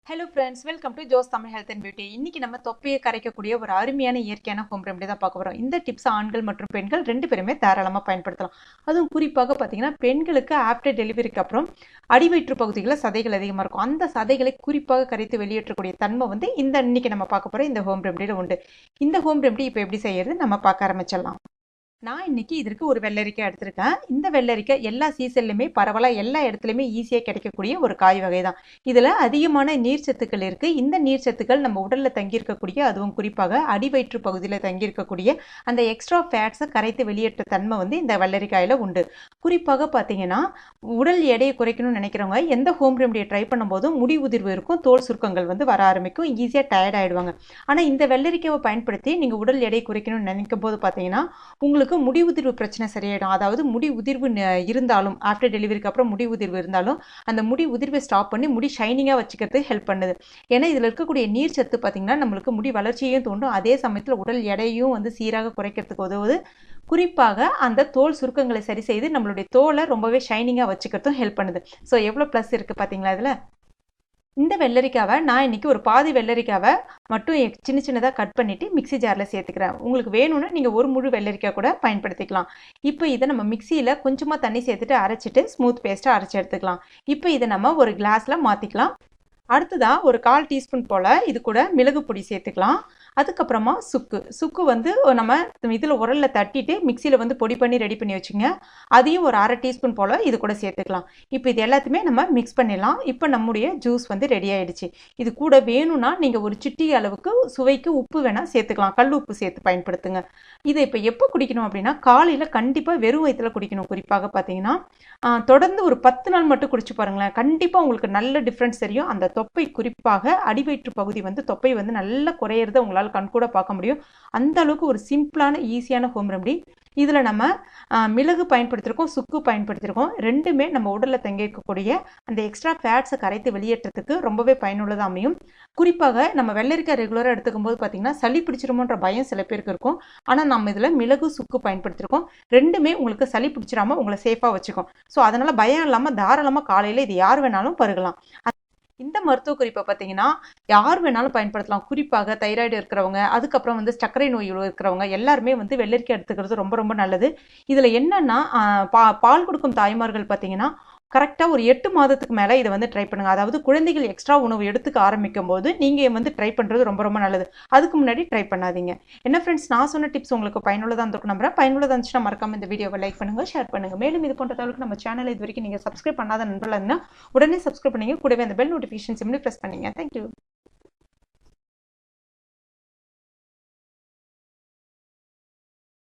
Hello friends, welcome to Jo's Tamil health and beauty. இன்னைக்கு நம்ம தொப்பையை கரைக்கக்கூடிய ஒரு அருமையான இயற்கையான ஹோம் ரெமெடி தான் பார்க்க போகிறோம். இந்த டிப்ஸ் ஆண்கள் மற்றும் பெண்கள் ரெண்டு பேருமே தாராளமாக பயன்படுத்தலாம். அதுவும் குறிப்பாக பார்த்தீங்கன்னா பெண்களுக்கு ஆஃப்டர் டெலிவரிக்கு அப்புறம் அடிவயிற்று பகுதிகளில் சதைகள் அதிகமாக இருக்கும். அந்த சதைகளை குறிப்பாக கரைத்து வெளியேற்றக்கூடிய தன்மை வந்து இன்னைக்கு நம்ம பார்க்க போகிற இந்த ஹோம் ரெமெடியில் உண்டு. இந்த ஹோம் ரெமெடி இப்போ எப்படி செய்யறது நம்ம பார்க்க ஆரம்பிச்சிடலாம். நான் இன்னைக்கு இதற்கு ஒரு வெள்ளரிக்காய் எடுத்திருக்கேன். இந்த வெள்ளரிக்காய் எல்லா சீசன்லையுமே பரவலாக எல்லா இடத்துலையுமே ஈஸியாக கிடைக்கக்கூடிய ஒரு காய் வகை தான். இதில் அதிகமான நீர் சத்துக்கள் இருக்குது. இந்த நீர் சத்துக்கள் நம்ம உடலில் தங்கியிருக்கக்கூடிய, அதுவும் குறிப்பாக அடிவயிற்று பகுதியில் தங்கியிருக்கக்கூடிய அந்த எக்ஸ்ட்ரா ஃபேட்ஸை கரைத்து வெளியேற்ற தன்மை வந்து இந்த வெள்ளரிக்காயில் உண்டு. குறிப்பாக பார்த்தீங்கன்னா உடல் எடையை குறைக்கணும்னு நினைக்கிறவங்க எந்த ஹோம் ரெமடியை ட்ரை பண்ணும்போதும் முடி உதிர்வு இருக்கும், தோல் சுருக்கங்கள் வந்து வர ஆரம்பிக்கும், ஈஸியாக டயர்ட் ஆகிடுவாங்க. ஆனால் இந்த வெள்ளரிக்காயை பயன்படுத்தி நீங்கள் உடல் எடை குறைக்கணும்னு நினைக்கும் போது பார்த்தீங்கன்னா உங்களுக்கு முடி உதிர்வு பிரச்சனை சரியாயிடும். அதாவது முடி உதிர்வு இருந்தாலும் ஆஃப்டர் டெலிவரிக்கு அப்புறம் முடி உதிர்வு இருந்தாலும் அந்த முடி உதிர்வை ஸ்டாப் பண்ணி முடி ஷைனிங்காக வச்சுக்கிறதுக்கு ஹெல்ப் பண்ணுது. ஏன்னா இதில் இருக்கக்கூடிய நீர் சத்து பார்த்தீங்கன்னா நம்மளுக்கு முடி வளர்ச்சியையும் தூண்டும், அதே சமயத்தில் உடல் எடையும் வந்து சீராக குறைக்கிறதுக்கு உதவுது. குறிப்பாக அந்த தோல் சுருக்கங்களை சரி செய்து நம்மளுடைய தோலை ரொம்பவே ஷைனிங்காக வச்சுக்கிறதும் ஹெல்ப் பண்ணுது. ஸோ எவ்வளோ ப்ளஸ் இருக்குது பார்த்தீங்களா இதில். இந்த வெள்ளரிக்காவை நான் இன்னைக்கு ஒரு பாதி வெள்ளரிக்காவை மட்டும் சின்ன சின்னதாக கட் பண்ணிவிட்டு மிக்சி ஜாரில் சேர்த்துக்கிறேன். உங்களுக்கு வேணும்னா நீங்கள் ஒரு முழு வெள்ளரிக்காய் கூட பயன்படுத்திக்கலாம். இப்போ இதை நம்ம மிக்சியில் கொஞ்சமாக தண்ணி சேர்த்துட்டு அரைச்சிட்டு ஸ்மூத் பேஸ்ட்டாக அரைச்சி எடுத்துக்கலாம். இப்போ இதை நம்ம ஒரு கிளாஸில் மாற்றிக்கலாம். அடுத்ததாக ஒரு 1/4 டீஸ்பூன் போல் இது கூட மிளகு பொடி சேர்த்துக்கலாம். அதுக்கப்புறமா சுக்கு வந்து நம்ம இதில் உரலில் தட்டிட்டு மிக்சியில் வந்து பொடி பண்ணி ரெடி பண்ணி வச்சுங்க. அதையும் ஒரு 1/2 டீஸ்பூன் போல் இது கூட சேர்த்துக்கலாம். இப்போ இது எல்லாத்தையுமே நம்ம மிக்ஸ் பண்ணிடலாம். இப்போ நம்முடைய ஜூஸ் வந்து ரெடி ஆகிடுச்சு. இது கூட வேணும்னா நீங்கள் ஒரு சிட்டி அளவுக்கு சுவைக்கு உப்பு வேணால் சேர்த்துக்கலாம், கல் உப்பு சேர்த்து பயன்படுத்துங்க. இதை இப்போ எப்போ குடிக்கணும் அப்படின்னா காலையில் கண்டிப்பாக வெறும் வயிற்றில் குடிக்கணும். குறிப்பாக பார்த்தீங்கன்னா தொடர்ந்து ஒரு 10 நாள் மட்டும் குடிச்சு பாருங்களேன், கண்டிப்பாக உங்களுக்கு நல்ல டிஃப்ரென்ஸ் தெரியும். அந்த தொப்பை, குறிப்பாக அடிவயிற்று பகுதி வந்து தொப்பை வந்து நல்லா குறையிறத உங்களால் கண்கூட பார்க்க முடியும். அந்த அளவுக்கு ஒரு சிம்பிளான ஈஸியான ஹோம் ரெமடி. இதில் நம்ம மிளகு பயன்படுத்தியிருக்கோம், சுக்கு பயன்படுத்தியிருக்கோம். ரெண்டுமே நம்ம உடலில் தங்கியிருக்கக்கூடிய அந்த எக்ஸ்ட்ரா ஃபேட்ஸை கரைத்து வெளியேற்றத்துக்கு ரொம்பவே பயனுள்ளதாக அமையும். குறிப்பாக நம்ம வெள்ளரிக்காய் ரெகுலராக எடுத்துக்கும் போது பார்த்தீங்கன்னா சளி பிடிச்சிருமோன்ற பயம் சில பேருக்கு இருக்கும். ஆனால் நம்ம இதில் மிளகு சுக்கு பயன்படுத்தியிருக்கோம். ரெண்டுமே உங்களுக்கு சளி பிடிச்சிடாமல் உங்களை சேஃபாக வச்சுக்கும். ஸோ அதனால் பயம் இல்லாமல் தாராளமாக காலையில் இது யார் வேணாலும் பருகலாம். இந்த மருத்துவ குறிப்பை பார்த்தீங்கன்னா யார் வேணாலும் பயன்படுத்தலாம். குறிப்பாக தைராய்டு இருக்கிறவங்க, அதுக்கப்புறம் வந்து சர்க்கரை நோய் இருக்கிறவங்க எல்லாருமே வந்து வெள்ளரிக்காய் எடுத்துக்கிறது ரொம்ப ரொம்ப நல்லது. இதில் என்னன்னா பால் கொடுக்கும் தாய்மார்கள் பார்த்தீங்கன்னா கரெக்டாக ஒரு 8 மாதத்துக்கு மேலே இதை வந்து ட்ரை பண்ணுங்கள். அதாவது குழந்தைகள் எக்ஸ்ட்ரா உணவு எடுத்துக்க ஆரம்பிக்கும் போது நீங்கள் வந்து ட்ரை பண்ணுறது ரொம்ப ரொம்ப நல்லது. அதுக்கு முன்னாடி ட்ரை பண்ணாதீங்க. என்ன ஃப்ரெண்ட்ஸ், நான் சொன்ன டிப்ஸ் உங்களுக்கு பயனுள்ளதாக இருந்திருக்கும் நம்புறேன். பயனுள்ளதாக இருந்துச்சுன்னா மறக்காம இந்த வீடியோவை லைக் பண்ணுங்கள், ஷேர் பண்ணுங்கள். மேலும் இது போன்ற தகவலுக்கு நம்ம சேனல் இது வரைக்கும் நீங்கள் சப்ஸ்கிரைப் பண்ணாத நண்பர்களாக இருந்தால் உடனே சப்ஸ்கிரைப் பண்ணிங்க. கூடவே அந்த பெல் நோட்டிஃபிகேஷன் சிம்லி ப்ரெஸ் பண்ணிங்க. தேங்க்யூ.